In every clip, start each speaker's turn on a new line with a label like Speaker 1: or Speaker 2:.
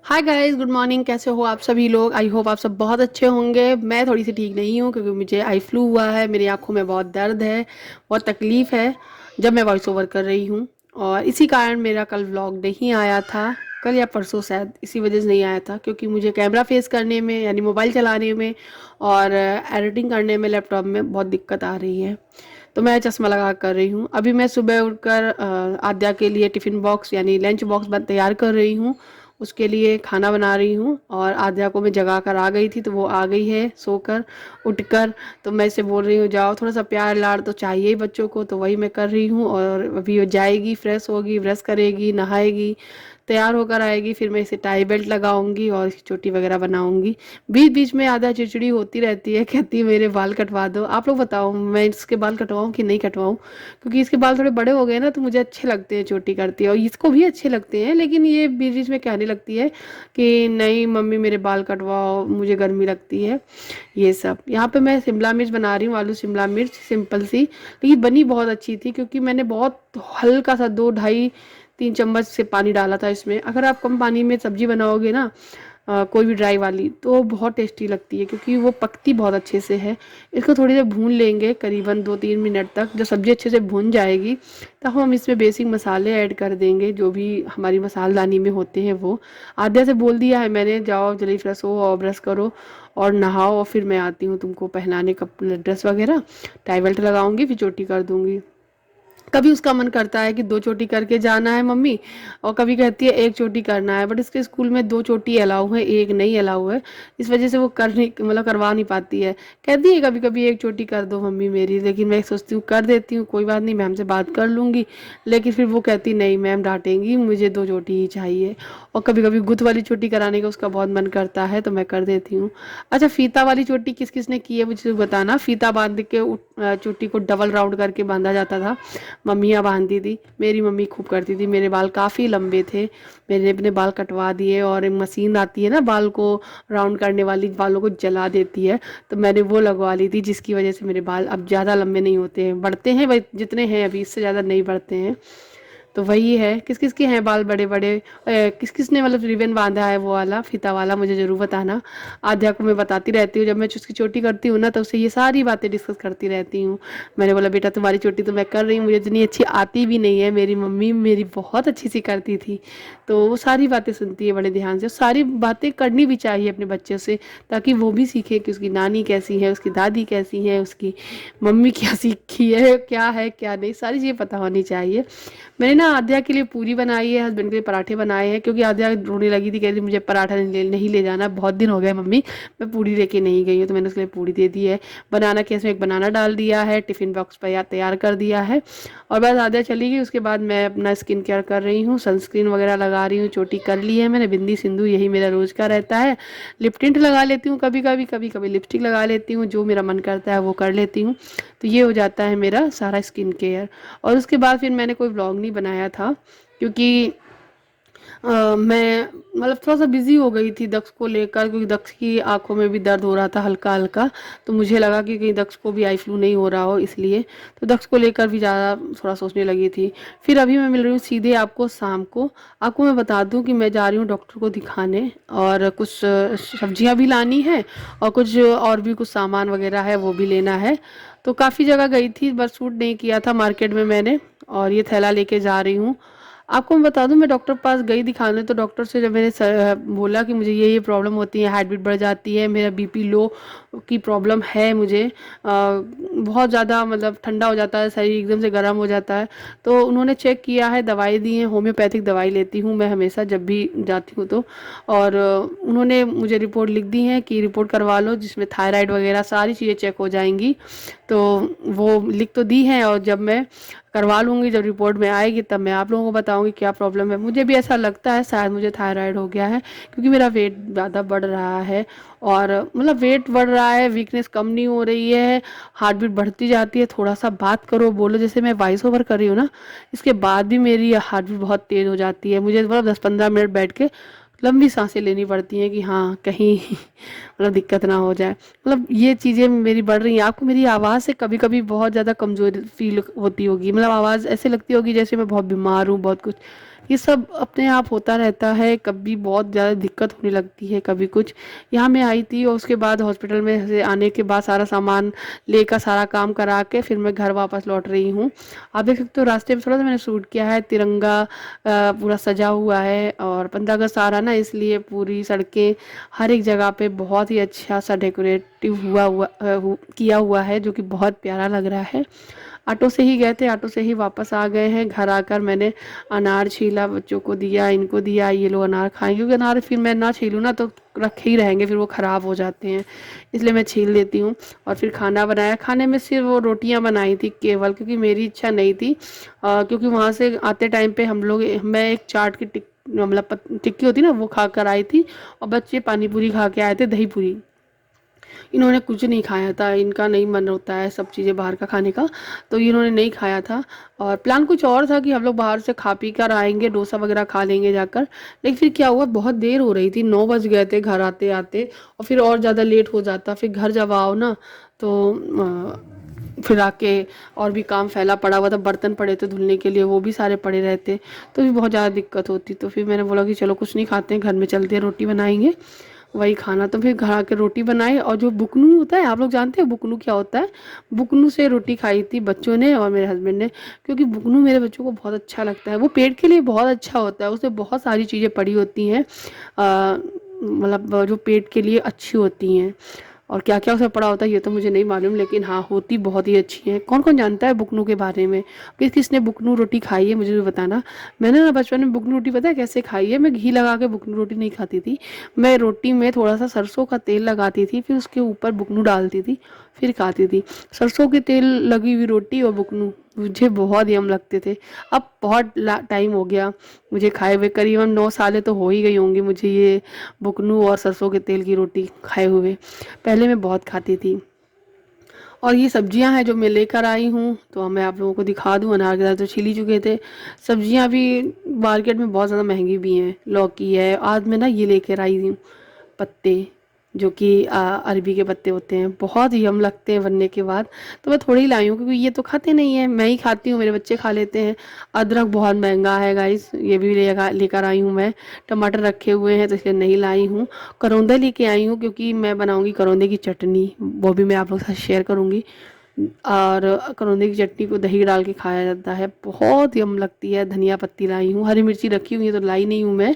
Speaker 1: Hi guys, good morning. कैसे हो आप सभी लोग? आई होप आप सब बहुत अच्छे होंगे। मैं थोड़ी सी ठीक नहीं हूँ क्योंकि मुझे आई फ्लू हुआ है। मेरी आंखों में बहुत दर्द है, बहुत तकलीफ़ है जब मैं वॉइस ओवर कर रही हूँ। और इसी कारण मेरा कल व्लॉग नहीं आया था। कल या परसों शायद, इसी वजह से नहीं आया था क्योंकि मुझे कैमरा फेस करने में यानी मोबाइल चलाने में और एडिटिंग करने में लैपटॉप में बहुत दिक्कत आ रही है। तो मैं चश्मा लगा कर रही हूँ। अभी मैं सुबह उठकर आद्या के लिए टिफ़िन बॉक्स यानी लंच बॉक्स तैयार कर रही हूँ। उसके लिए खाना बना रही हूँ और आद्या को मैं जगा कर आ गई थी, तो वो आ गई है सोकर उठकर। तो मैं इसे बोल रही हूँ जाओ, थोड़ा सा प्यार लाड़ तो चाहिए ही बच्चों को, तो वही मैं कर रही हूँ। और अभी वो जाएगी, फ्रेश होगी, ब्रश करेगी, नहाएगी, तैयार होकर आएगी। फिर मैं इसे टाई बेल्ट लगाऊंगी और इसकी चोटी वगैरह बनाऊंगी। बीच बीच में आधा चिड़चिड़ी होती रहती है, कहती है मेरे बाल कटवा दो। आप लोग बताओ, मैं इसके बाल कटवाऊँ कि नहीं कटवाऊँ? क्योंकि इसके बाल थोड़े बड़े हो गए ना, तो मुझे अच्छे लगते हैं चोटी करती है, और इसको भी अच्छे लगते हैं। लेकिन ये बीच बीच में कहने लगती है कि नहीं मम्मी मेरे बाल कटवाओ, मुझे गर्मी लगती है। ये सब यहाँ पे मैं शिमला मिर्च बना रही हूँ, आलू शिमला मिर्च सिंपल सी, लेकिन बनी बहुत अच्छी थी क्योंकि मैंने बहुत हल्का सा 2 ढाई 3 चम्मच से पानी डाला था इसमें। अगर आप कम पानी में सब्जी बनाओगे ना, कोई भी ड्राई वाली, तो बहुत टेस्टी लगती है क्योंकि वो पकती बहुत अच्छे से है। इसको थोड़ी देर भून लेंगे, करीबन 2-3 मिनट तक। जब सब्ज़ी अच्छे से भून जाएगी तब हम इसमें बेसिक मसाले ऐड कर देंगे, जो भी हमारी मसालदानी में होते हैं वो। आद्या से बोल दिया है मैंने, जाओ जल्दी फ्रेश हो और ब्रश करो और नहाओ, और फिर मैं आती हूँ तुमको पहनाने का ड्रेस वगैरह। टाई बेल्ट लगाऊंगी, फिर चोटी कर दूंगी। कभी उसका मन करता है कि 2 चोटी करके जाना है मम्मी, और कभी कहती है 1 चोटी करना है। बट इसके स्कूल में 2 चोटी अलाउ है, एक नहीं अलाउ है। इस वजह से वो कर नहीं, मतलब करवा नहीं पाती है। कहती है कभी कभी 1 चोटी कर दो मम्मी मेरी, लेकिन मैं सोचती हूँ कर देती हूँ, कोई बात नहीं, मैम से बात कर लूँगी। लेकिन फिर वो कहती नहीं, मैम डांटेंगी, मुझे 2 चोटी ही चाहिए। और कभी कभी गुत्त वाली चोटी कराने का उसका बहुत मन करता है, तो मैं कर देती हूँ। अच्छा, फीता वाली चोटी किस किस ने की है मुझे बताना। फीता बांध के चोटी को डबल राउंड करके बांधा जाता था, मम्मियाँ बांधती थी। मेरी मम्मी खूब करती थी, मेरे बाल काफ़ी लंबे थे, मैंने अपने बाल कटवा दिए। और एक मशीन आती है ना बाल को राउंड करने वाली, बालों को जला देती है, तो मैंने वो लगवा ली थी, जिसकी वजह से मेरे बाल अब ज़्यादा लंबे नहीं होते हैं। बढ़ते हैं भाई जितने हैं अभी, इससे ज़्यादा नहीं बढ़ते हैं। तो वही है। किस किस के हैं बाल बड़े बड़े, किस किस ने मतलब रिबन बांधा है वो वाला फीता वाला, मुझे ज़रूर बताना। आध्या को मैं बताती रहती हूँ, जब मैं उसकी चोटी करती हूँ ना, तो उससे ये सारी बातें डिस्कस करती रहती हूँ। मैंने बोला बेटा तुम्हारी चोटी तो मैं कर रही हूँ, मुझे इतनी अच्छी आती भी नहीं है, मेरी मम्मी मेरी बहुत अच्छी सी करती थी। तो वो सारी बातें सुनती है बड़े ध्यान से। सारी बातें करनी भी चाहिए अपने बच्चे से, ताकि वो भी सीखे कि उसकी नानी कैसी है, उसकी दादी कैसी है, उसकी मम्मी क्या सीखी है क्या नहीं, सारी चीज़ें पता होनी चाहिए। मैंने ना आद्या के लिए पूरी बनाई है, हस्बैंड के लिए पराठे बनाए हैं, क्योंकि आद्या रोने लगी थी, कह रही मुझे पराठा नहीं ले जाना, बहुत दिन हो गए मम्मी मैं पूरी लेके नहीं गई हूँ। तो मैंने उसके लिए पूरी दे दी है। बनाना के इसमें एक बनाना डाल दिया है, टिफ़िन बॉक्स पर तैयार कर दिया है। और बस आद्या चली गई, उसके बाद मैं अपना स्किन केयर कर रही हूँ, सनस्क्रीन वगैरह लगा रही हूँ, चोटी कर ली है मैंने, बिंदी सिंदूर यही मेरा रोज़ का रहता है। लिप टिंट लगा लेती हूँ कभी कभी, कभी कभी लिपस्टिक लगा लेती हूँ, जो मेरा मन करता है वो कर लेती हूँ। तो ये हो जाता है मेरा सारा स्किन केयर। और उसके बाद फिर मैंने कोई व्लॉग नहीं बनाया था क्योंकि मैं मतलब थोड़ा सा बिजी हो गई थी दक्ष को लेकर, क्योंकि दक्ष की आंखों में भी दर्द हो रहा था हल्का हल्का। तो मुझे लगा कि कहीं दक्ष को भी आई फ्लू नहीं हो रहा हो, इसलिए तो दक्ष को लेकर भी ज़्यादा थोड़ा सोचने लगी थी। फिर अभी मैं मिल रही हूँ सीधे आपको शाम को। आपको मैं बता दूँ कि मैं जा रही हूँ डॉक्टर को दिखाने, और कुछ सब्जियाँ भी लानी है, और कुछ और भी कुछ सामान वगैरह है वो भी लेना है। तो काफ़ी जगह गई थी, बस सूट नहीं किया था मार्केट में मैंने, और ये थैला लेके जा रही हूँ। आपको मैं बता दूं, मैं डॉक्टर पास गई दिखाने, तो डॉक्टर से जब मैंने बोला कि मुझे ये प्रॉब्लम होती है, हार्ट बीट बढ़ जाती है, मेरा बीपी लो की प्रॉब्लम है मुझे, बहुत ज़्यादा मतलब ठंडा हो जाता है शरीर, एकदम से गर्म हो जाता है। तो उन्होंने चेक किया है, दवाई दी है, होम्योपैथिक दवाई लेती हूँ मैं हमेशा जब भी जाती हूँ तो। और उन्होंने मुझे रिपोर्ट लिख दी है कि रिपोर्ट करवा लो, जिसमें थायराइड वगैरह सारी चीज़ें चेक हो जाएंगी। तो वो लिख तो दी है, और जब मैं करवा लूँगी, जब रिपोर्ट में आएगी तब मैं आप लोगों को बताऊँगी क्या प्रॉब्लम है। मुझे भी ऐसा लगता है शायद मुझे थायराइड हो गया है, क्योंकि मेरा वेट ज़्यादा बढ़ रहा है। और मतलब वेट बढ़ रहा है, वीकनेस कम नहीं हो रही है, हार्ट बीट बढ़ती जाती है। थोड़ा सा बात करो, बोलो, जैसे मैं वॉइस ओवर कर रही हूँ ना, इसके बाद भी मेरी हार्ट बीट बहुत तेज़ हो जाती है। मुझे मतलब 10-15 मिनट बैठ के लंबी सांसें लेनी पड़ती हैं कि हाँ कहीं मतलब दिक्कत ना हो जाए। मतलब ये चीज़ें मेरी बढ़ रही हैं। आपको मेरी आवाज़ से कभी कभी बहुत ज़्यादा कमज़ोरी फील होती होगी, मतलब आवाज़ ऐसे लगती होगी जैसे मैं बहुत बीमार हूँ, बहुत कुछ, ये सब अपने आप होता रहता है, कभी बहुत ज़्यादा दिक्कत होने लगती है, कभी कुछ। यहाँ मैं आई थी और उसके बाद हॉस्पिटल में से आने के बाद सारा सामान लेकर, सारा काम करा के फिर मैं घर वापस लौट रही हूँ। आप देख सकते हो रास्ते में थोड़ा सा मैंने शूट किया है, तिरंगा पूरा सजा हुआ है और 15 अगस्त आ रहा ना, इसलिए पूरी सड़कें हर एक जगह पे बहुत ही अच्छा सा डेकोरेटिव किया हुआ है, जो कि बहुत प्यारा लग रहा है। ऑटो से ही गए थे, ऑटो से ही वापस आ गए हैं। घर आकर मैंने अनार छीला, बच्चों को दिया, इनको दिया, ये लोग अनार खाएं, क्योंकि अनार फिर मैं ना छीलूँ ना तो रखे ही रहेंगे, फिर वो ख़राब हो जाते हैं, इसलिए मैं छील लेती हूँ। और फिर खाना बनाया, खाने में सिर्फ वो रोटियां बनाई थी केवल, क्योंकि मेरी इच्छा नहीं थी। क्योंकि वहाँ से आते टाइम पे हम लोग, मैं एक चाट की मतलब टिक्की होती ना, वो खा कर आई थी और बच्चे पानी पूरी खा के आए थे, दही पूरी। इन्होंने कुछ नहीं खाया था, इनका नहीं मन होता है सब चीज़ें बाहर का खाने का, तो इन्होंने नहीं खाया था। और प्लान कुछ और था कि हम लोग बाहर से खा पी कर आएंगे, डोसा वगैरह खा लेंगे जाकर। लेकिन फिर क्या हुआ, बहुत देर हो रही थी, 9 बज गए थे घर आते आते, और फिर और ज़्यादा लेट हो जाता। फिर घर जब आओ ना तो फिर आके और भी काम फैला पड़ा हुआ था, बर्तन पड़े थे धुलने के लिए, वो भी सारे पड़े रहते, तो भी बहुत ज़्यादा दिक्कत होती। तो फिर मैंने बोला कि चलो कुछ नहीं खाते हैं, घर में चलते हैं, रोटी बनाएंगे, वही खाना। तो फिर घर आके रोटी बनाई, और जो बुकनू होता है, आप लोग जानते हैं बुकनू क्या होता है? बुकनू से रोटी खाई थी बच्चों ने और मेरे हस्बैंड ने, क्योंकि बुकनू मेरे बच्चों को बहुत अच्छा लगता है। वो पेट के लिए बहुत अच्छा होता है, उसमें बहुत सारी चीज़ें पड़ी होती हैं, मतलब जो पेट के लिए अच्छी होती हैं। और क्या क्या उसमें पड़ा होता है ये तो मुझे नहीं मालूम, लेकिन हाँ होती बहुत ही अच्छी है। कौन कौन जानता है बुकनू के बारे में? किसने बुकनू रोटी खाई है मुझे भी बताना। मैंने ना बचपन में बुकनू रोटी पता है कैसे खाई है? मैं घी लगा के बुकनू रोटी नहीं खाती थी, मैं रोटी में थोड़ा सा सरसों का तेल लगाती थी, फिर उसके ऊपर बुकनू डालती थी, फिर खाती थी। सरसों के तेल लगी हुई रोटी और बुकनू मुझे बहुत यम लगते थे। अब बहुत टाइम हो गया मुझे खाए हुए, करीबन 9 सालें तो हो ही गई होंगी मुझे ये बुकनू और सरसों के तेल की रोटी खाए हुए। पहले मैं बहुत खाती थी। और ये सब्जियां हैं जो मैं लेकर आई हूँ, तो मैं आप लोगों को दिखा दूँ। अनार के दाने तो छिल ही चुके थे। सब्जियां भी मार्केट में बहुत ज़्यादा महंगी भी हैं। लौकी है, आज मैं ना ये लेकर आई हूँ पत्ते, जो कि अरबी के पत्ते होते हैं, बहुत यम लगते हैं बनने के बाद। तो मैं थोड़ी ही लाई हूँ, क्योंकि ये तो खाते नहीं है, मैं ही खाती हूँ, मेरे बच्चे खा लेते हैं। अदरक बहुत महंगा है गाइस, ये भी लेकर आई हूँ मैं। टमाटर रखे हुए हैं तो इसलिए नहीं लाई हूँ। करौंदा लेके आई हूँ, क्योंकि मैं बनाऊँगी करौंदे की चटनी, वो भी मैं आप लोग के साथ शेयर करूँगी। और करौंदे की चटनी को दही डाल के खाया जाता है, बहुत यम लगती है। धनिया पत्ती लाई हूँ, हरी मिर्ची रखी हुई है तो लाई नहीं हूँ मैं,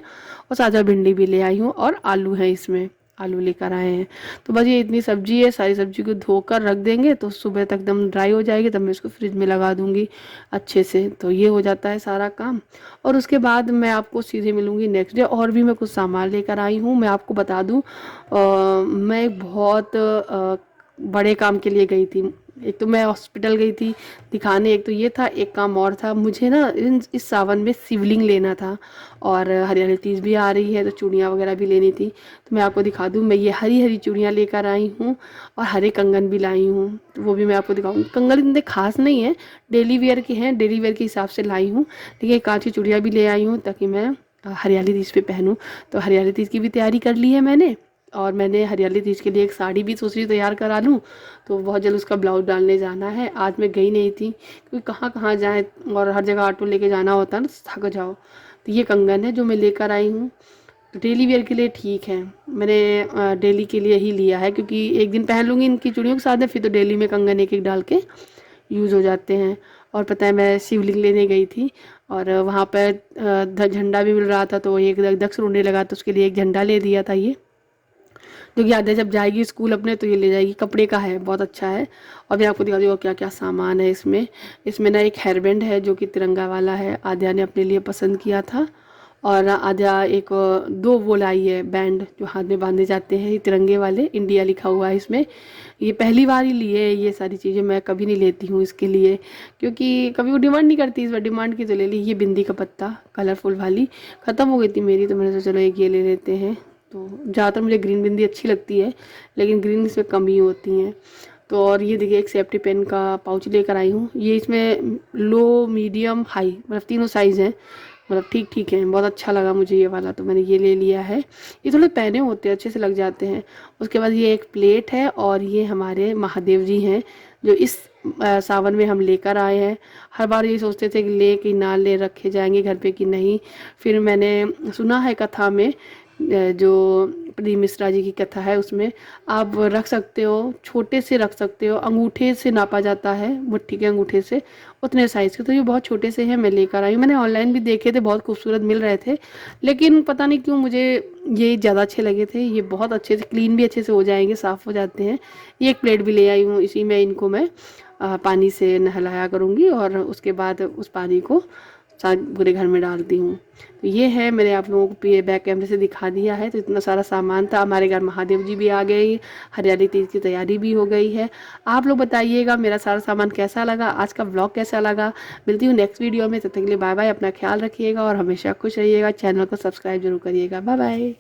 Speaker 1: और ताज़ा भिंडी भी ले आई हूँ, और आलू है इसमें, आलू लेकर आए हैं। तो बस ये इतनी सब्जी है, सारी सब्जी को धोकर रख देंगे तो सुबह तक एकदम ड्राई हो जाएगी, तब मैं इसको फ्रिज में लगा दूंगी अच्छे से। तो ये हो जाता है सारा काम। और उसके बाद मैं आपको सीधे मिलूंगी नेक्स्ट डे। और भी मैं कुछ सामान लेकर आई हूँ, मैं आपको बता दूँ। मैं एक बहुत बड़े काम के लिए गई थी। एक तो मैं हॉस्पिटल गई थी दिखाने, एक तो ये था, एक काम और था मुझे ना इस सावन में शिवलिंग लेना था। और हरियाली तीज भी आ रही है तो चूड़ियाँ वगैरह भी लेनी थी। तो मैं आपको दिखा दूँ, मैं ये हरी हरी चूड़ियाँ लेकर आई हूँ, और हरे कंगन भी लाई हूँ, तो वो भी मैं आपको दिखाऊंगी। कंगन इतने खास नहीं है, डेली वेयर के हैं, डेली वेयर के हिसाब से लाई हूँ। लेकिन एक कांच की चूड़ियाँ भी ले आई हूँ ताकि मैं हरियाली तीज पे पहनूँ। तो हरियाली तीज की भी तैयारी कर ली है मैंने। और मैंने हरियाली तीज के लिए एक साड़ी भी सोच रही तैयार करा लूँ, तो बहुत जल्द उसका ब्लाउज डालने जाना है। आज मैं गई नहीं थी, क्योंकि कहाँ कहाँ जाएँ, और हर जगह ऑटो लेके जाना होता है ना, तो थक जाओ। तो ये कंगन है जो मैं लेकर आई हूँ, तो डेली वेयर के लिए ठीक है। मैंने डेली के लिए ही लिया है, क्योंकि एक दिन पहन लूँगी इनकी चूड़ियों के साथ में, फिर तो डेली में कंगन एक एक डाल के यूज़ हो जाते हैं। और पता है मैं शिवलिंग लेने गई थी, और वहाँ पर झंडा भी मिल रहा था, तो एक दक्ष रोने लगा तो उसके लिए एक झंडा ले दिया था ये, जो कि आद्या जब जाएगी स्कूल अपने तो ये ले जाएगी। कपड़े का है, बहुत अच्छा है। और मैं आपको दिखा दूँ क्या क्या सामान है इसमें। इसमें ना एक हेयर बैंड है जो कि तिरंगा वाला है, आद्या ने अपने लिए पसंद किया था। और आद्या एक दो वो लाई है बैंड, जो हाथ में बांधे जाते हैं, ये तिरंगे वाले, इंडिया लिखा हुआ है इसमें। ये पहली बार ही लिए है ये सारी चीज़ें, मैं कभी नहीं लेती हूँ इसके लिए, क्योंकि कभी वो डिमांड नहीं करती। इस बार डिमांड की तो ले ली। ये बिंदी का पत्ता कलरफुल वाली ख़त्म हो गई थी मेरी, तो मैंने सोचा चलो एक ये ले लेते हैं। तो ज़्यादातर मुझे ग्रीन बिंदी अच्छी लगती है, लेकिन ग्रीन इसमें कम ही होती हैं। तो और ये देखिए एक सेफ्टी पेन का पाउच लेकर आई हूँ। ये इसमें लो मीडियम हाई मतलब तीनों साइज़ हैं, मतलब ठीक ठीक है। बहुत अच्छा लगा मुझे ये वाला, तो मैंने ये ले लिया है। ये थोड़े पहने होते हैं, अच्छे से लग जाते हैं। उसके बाद ये एक प्लेट है, और ये हमारे महादेव जी हैं जो इस सावन में हम लेकर आए हैं। हर बार यही सोचते थे कि ले कि ना ले, रखे जाएंगे घर पे कि नहीं। फिर मैंने सुना है कथा में, जो प्री मिश्रा जी की कथा है उसमें आप रख सकते हो, छोटे से रख सकते हो, अंगूठे से नापा जाता है, मुट्ठी के अंगूठे से उतने साइज़ के। तो ये बहुत छोटे से हैं, मैं लेकर आई हूँ। मैंने ऑनलाइन भी देखे थे, बहुत खूबसूरत मिल रहे थे, लेकिन पता नहीं क्यों मुझे ये ज़्यादा अच्छे लगे थे। ये बहुत अच्छे से क्लीन भी अच्छे से हो जाएंगे, साफ़ हो जाते हैं। ये एक प्लेट भी ले आई हूँ, इसी में इनको मैं पानी से नहलाया करूँगी और उसके बाद उस पानी को पूरे घर में डालती हूँ। तो ये है, मैंने आप लोगों को बैक कैमरे से दिखा दिया है। तो इतना सारा सामान था। हमारे घर महादेव जी भी आ गए, हरियाली तीज की तैयारी भी हो गई है। आप लोग बताइएगा मेरा सारा सामान कैसा लगा, आज का व्लॉग कैसा लगा। मिलती हूँ नेक्स्ट वीडियो में, तब तक के लिए बाय बाय। अपना ख्याल रखिएगा और हमेशा खुश रहिएगा। चैनल को सब्सक्राइब जरूर करिएगा। Bye bye.